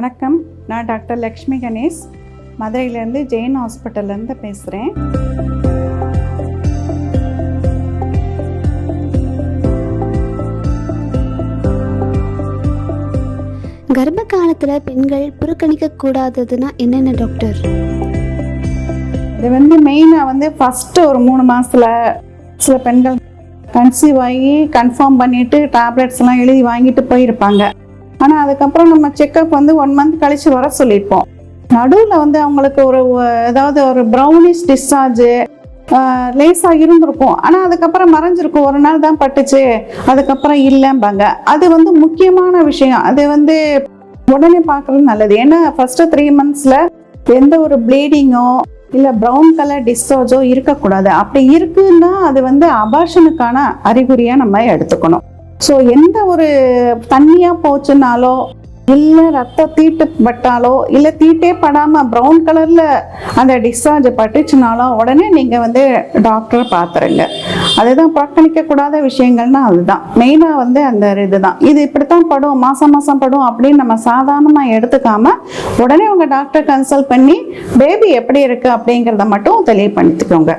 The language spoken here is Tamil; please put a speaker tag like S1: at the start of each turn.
S1: வணக்கம், நான் டாக்டர் லக்ஷ்மி கணேஷ், மதுரையிலேருந்து ஜெயின் ஹாஸ்பிட்டல்லேருந்து பேசுகிறேன்.
S2: கர்ப்ப காலத்தில் பெண்கள் புறக்கணிக்க கூடாததுன்னா என்னென்ன டாக்டர்?
S1: இது மெயினாக ஃபஸ்ட்டு ஒரு 3 மாதத்தில் சில பெண்கள் கன்சீவ் ஆகி கன்ஃபார்ம் பண்ணிவிட்டு டேப்லெட்ஸ்லாம் எழுதி வாங்கிட்டு போயிருப்பாங்க. ஆனால் அதுக்கப்புறம் நம்ம செக்கப் 1 மந்த் கழித்து வர சொல்லியிருப்போம். நடுவில் அவங்களுக்கு ஏதாவது ஒரு ப்ரௌனிஷ் டிஸ்சார்ஜு லேஸாக இருந்திருக்கும். ஆனால் அதுக்கப்புறம் மறைஞ்சிருக்கும், ஒரு நாள் தான் பட்டுச்சு, அதுக்கப்புறம் இல்லைம்பாங்க. அது முக்கியமான விஷயம். அது உடனே பார்க்குறது நல்லது. ஏன்னா ஃபஸ்ட்டு 3 மந்த்ஸில் எந்த ஒரு ப்ளீடிங்கோ இல்லை ப்ரௌன் கலர் டிஸ்சார்ஜோ இருக்கக்கூடாது. அப்படி இருக்குன்னா அது அபார்ஷனுக்கான அறிகுறியாக நம்ம எடுத்துக்கணும். ஸோ எந்த ஒரு தண்ணியாக போச்சுனாலோ இல்லை ரத்த தீட்டு பட்டாலோ இல்லை தீட்டே படாமல் ப்ரௌன் கலரில் அந்த டிஸ்சார்ஜ் பட்டுச்சுனாலோ உடனே நீங்கள் டாக்டரை பார்த்துருங்க. அதுதான் புறக்கணிக்கக்கூடாத விஷயங்கள்னா அதுதான் மெயினாக அந்த இதுதான். இது இப்படித்தான் படும், மாதம் படும் அப்படின்னு நம்ம சாதாரணமாக எடுத்துக்காம உடனே உங்கள் டாக்டரை கன்சல்ட் பண்ணி பேபி எப்படி இருக்குது அப்படிங்கிறத மட்டும் தெளிவுபடுத்திக்கோங்க.